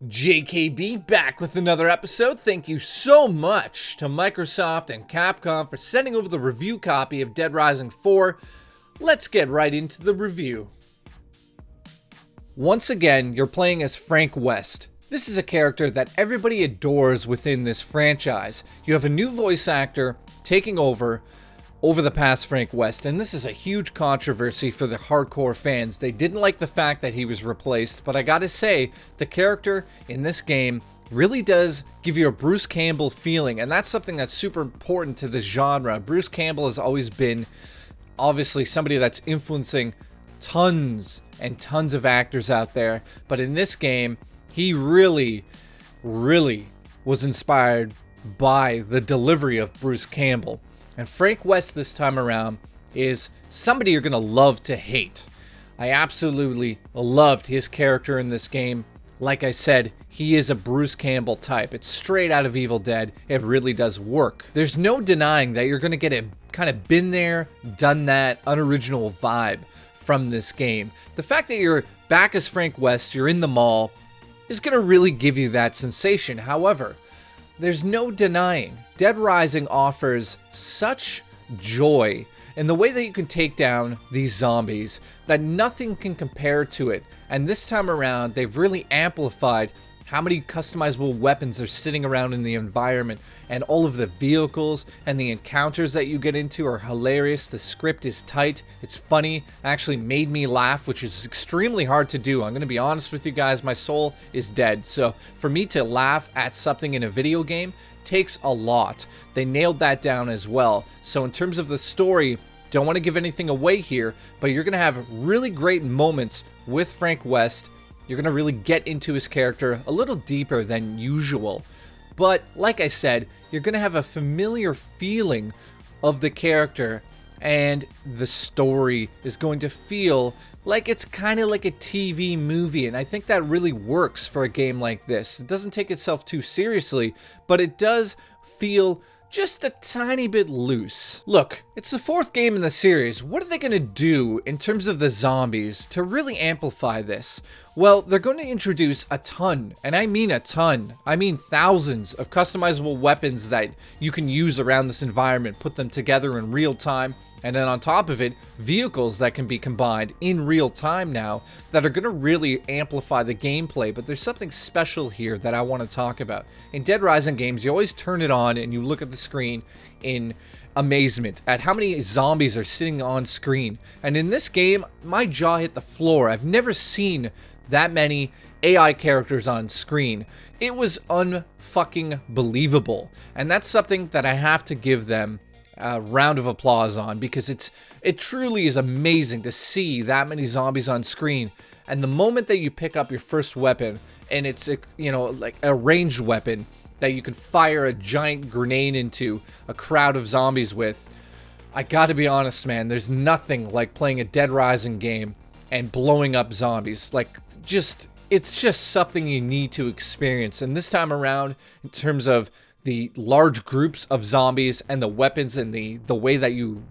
JKB back with another episode. Thank you so much to Microsoft and Capcom for sending over the review copy of Dead Rising 4. Let's get right into the review. Once again, you're playing as Frank West. This is a character that everybody adores within this franchise. You have a new voice actor taking over the past Frank West, and this is a huge controversy for the hardcore fans. They didn't like the fact that he was replaced, but I gotta say, the character in this game really does give you a Bruce Campbell feeling, and that's something that's super important to this genre. Bruce Campbell has always been, obviously, somebody that's influencing tons and tons of actors out there, but in this game, he really was inspired by the delivery of Bruce Campbell. And Frank West this time around is somebody you're going to love to hate. I absolutely loved his character in this game. Like I said, he is a Bruce Campbell type. It's straight out of Evil Dead. It really does work. There's no denying that you're going to get a kind of been there, done that, unoriginal vibe from this game. The fact that you're back as Frank West, you're in the mall, is going to really give you that sensation. However, there's no denying Dead Rising offers such joy in the way that you can take down these zombies that nothing can compare to it. And this time around, they've really amplified how many customizable weapons are sitting around in the environment, and all of the vehicles and the encounters that you get into are hilarious. The script is tight, it's funny, actually made me laugh, which is extremely hard to do. I'm gonna be honest with you guys, my soul is dead. So for me to laugh at something in a video game takes a lot. They nailed that down as well. So in terms of the story, don't want to give anything away here, but you're gonna have really great moments with Frank West. You're going to really get into his character a little deeper than usual. But like I said, you're going to have a familiar feeling of the character, and the story is going to feel like it's kind of like a TV movie, and I think that really works for a game like this. It doesn't take itself too seriously, but it does feel just a tiny bit loose. Look, it's the fourth game in the series. What are they going to do in terms of the zombies to really amplify this? Well, they're going to introduce a ton, and I mean a ton. I mean thousands of customizable weapons that you can use around this environment, put them together in real time, and then on top of it, vehicles that can be combined in real time now that are going to really amplify the gameplay. But there's something special here that I want to talk about. In Dead Rising games, you always turn it on and you look at the screen in amazement at how many zombies are sitting on screen. And in this game, my jaw hit the floor. I've never seen that many AI characters on screen. It was unfucking believable. And that's something that I have to give them a round of applause on, because it truly is amazing to see that many zombies on screen. And the moment that you pick up your first weapon, and it's a, like a ranged weapon that you can fire a giant grenade into a crowd of zombies with, I gotta be honest, man, there's nothing like playing a Dead Rising game and blowing up zombies. Like, it's just something you need to experience. And this time around, in terms of the large groups of zombies and the weapons and the way that you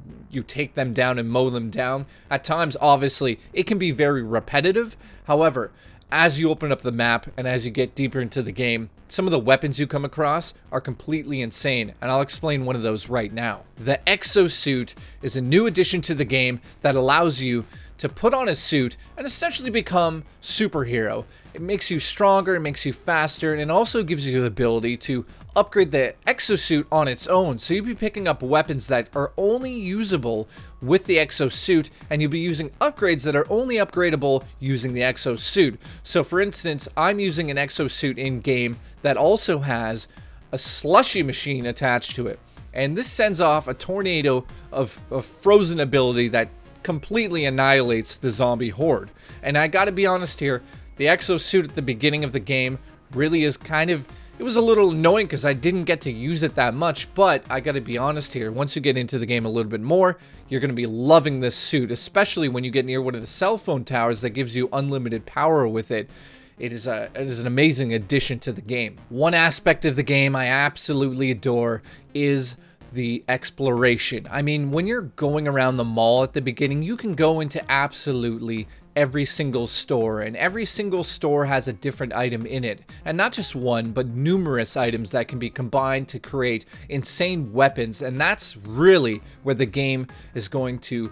take them down and mow them down, at times, obviously, it can be very repetitive. However, as you open up the map and as you get deeper into the game, some of the weapons you come across are completely insane, and I'll explain one of those right now. The exosuit is a new addition to the game that allows you to put on a suit and essentially become superhero. It makes you stronger, it makes you faster, and it also gives you the ability to upgrade the exosuit on its own. So you'll be picking up weapons that are only usable with the exosuit, and you'll be using upgrades that are only upgradable using the exosuit. So for instance, I'm using an exosuit in game that also has a slushy machine attached to it. And this sends off a tornado of frozen ability that completely annihilates the zombie horde. And I gotta be honest here, the exosuit at the beginning of the game really is it was a little annoying because I didn't get to use it that much, but I gotta be honest here, once you get into the game a little bit more, you're gonna be loving this suit, especially when you get near one of the cell phone towers that gives you unlimited power with it. It is an amazing addition to the game. One aspect of the game I absolutely adore is the exploration. I mean, when you're going around the mall at the beginning, you can go into absolutely every single store, and every single store has a different item in it, and not just one, but numerous items that can be combined to create insane weapons. And that's really where the game is going to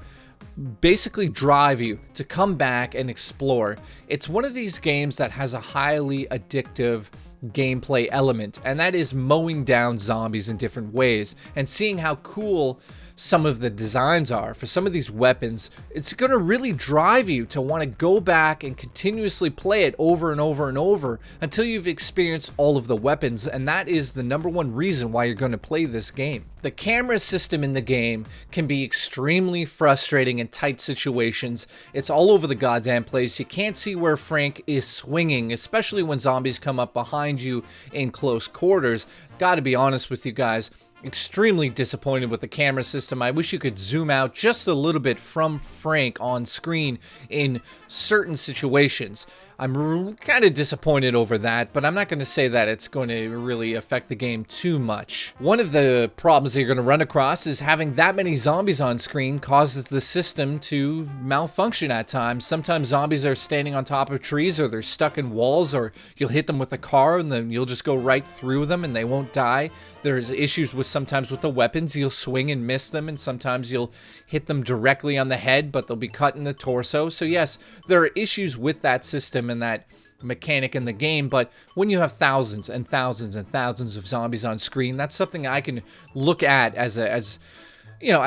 basically drive you to come back and explore. It's one of these games that has a highly addictive gameplay element, and that is mowing down zombies in different ways and seeing how cool some of the designs are for some of these weapons. It's going to really drive you to want to go back and continuously play it over and over and over until you've experienced all of the weapons, and that is the number one reason why you're going to play this game. The camera system in the game can be extremely frustrating in tight situations. It's all over the goddamn place. You can't see where Frank is swinging, especially when zombies come up behind you in close quarters. Gotta be honest with you guys, extremely disappointed with the camera system. I wish you could zoom out just a little bit from Frank on screen in certain situations. I'm kind of disappointed over that, but I'm not going to say that it's going to really affect the game too much. One of the problems that you're going to run across is having that many zombies on screen causes the system to malfunction at times. Sometimes zombies are standing on top of trees, or they're stuck in walls, or you'll hit them with a car and then you'll just go right through them and they won't die. There's issues with sometimes with the weapons. You'll swing and miss them, and sometimes you'll hit them directly on the head, but they'll be cut in the torso. So yes, there are issues with that system and that mechanic in the game, but when you have thousands and thousands and thousands of zombies on screen, that's something I can look at as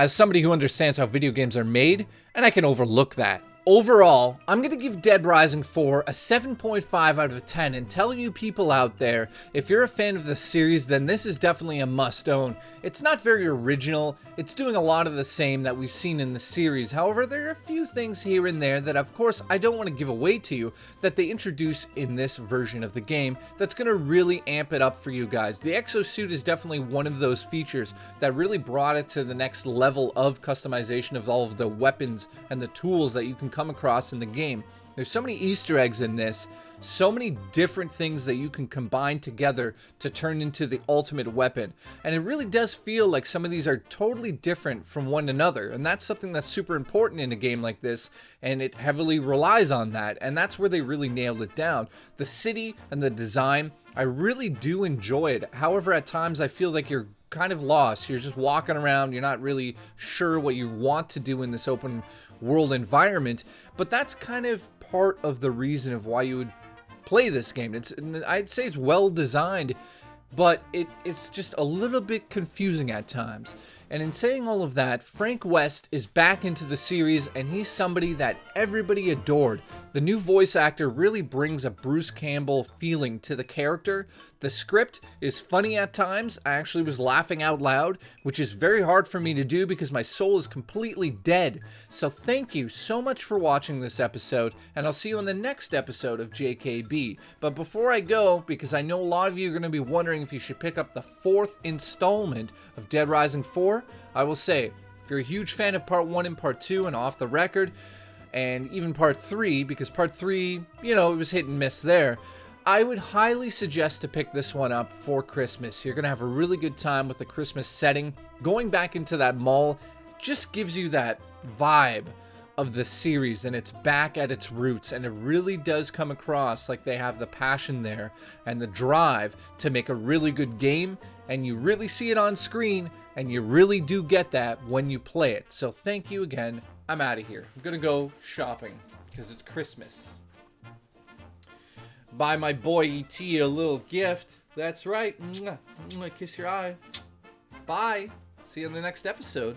somebody who understands how video games are made, and I can overlook that. Overall, I'm going to give Dead Rising 4 a 7.5 out of 10 and tell you people out there, if you're a fan of the series, then this is definitely a must-own. It's not very original. It's doing a lot of the same that we've seen in the series. However, there are a few things here and there that, of course, I don't want to give away to you that they introduce in this version of the game that's going to really amp it up for you guys. The exosuit is definitely one of those features that really brought it to the next level of customization of all of the weapons and the tools that you can come across in the game. There's so many Easter eggs in this, so many different things that you can combine together to turn into the ultimate weapon. And it really does feel like some of these are totally different from one another. And that's something that's super important in a game like this, and it heavily relies on that. And that's where they really nailed it down. The city and the design, I really do enjoy it. However, at times I feel like you're kind of lost. You're just walking around. You're not really sure what you want to do in this open world environment, but that's kind of part of the reason of why you would play this game. I'd say it's well designed, but it's just a little bit confusing at times. And in saying all of that, Frank West is back into the series, and he's somebody that everybody adored. The new voice actor really brings a Bruce Campbell feeling to the character. The script is funny at times. I actually was laughing out loud, which is very hard for me to do because my soul is completely dead. So thank you so much for watching this episode, and I'll see you in the next episode of JKB. But before I go, because I know a lot of you are going to be wondering if you should pick up the 4th installment of Dead Rising 4, I will say, if you're a huge fan of Part 1 and Part 2 and Off the Record, and even Part 3, because Part 3, it was hit and miss there, I would highly suggest to pick this one up for Christmas. You're going to have a really good time with the Christmas setting. Going back into that mall just gives you that vibe of the series, and it's back at its roots, and it really does come across like they have the passion there and the drive to make a really good game, and you really see it on screen, and you really do get that when you play it. So thank you again. I'm out of here. I'm gonna go shopping because it's Christmas. Buy my boy E.T. a little gift. That's right. Mwah. Mwah. Kiss your eye. Bye. See you in the next episode.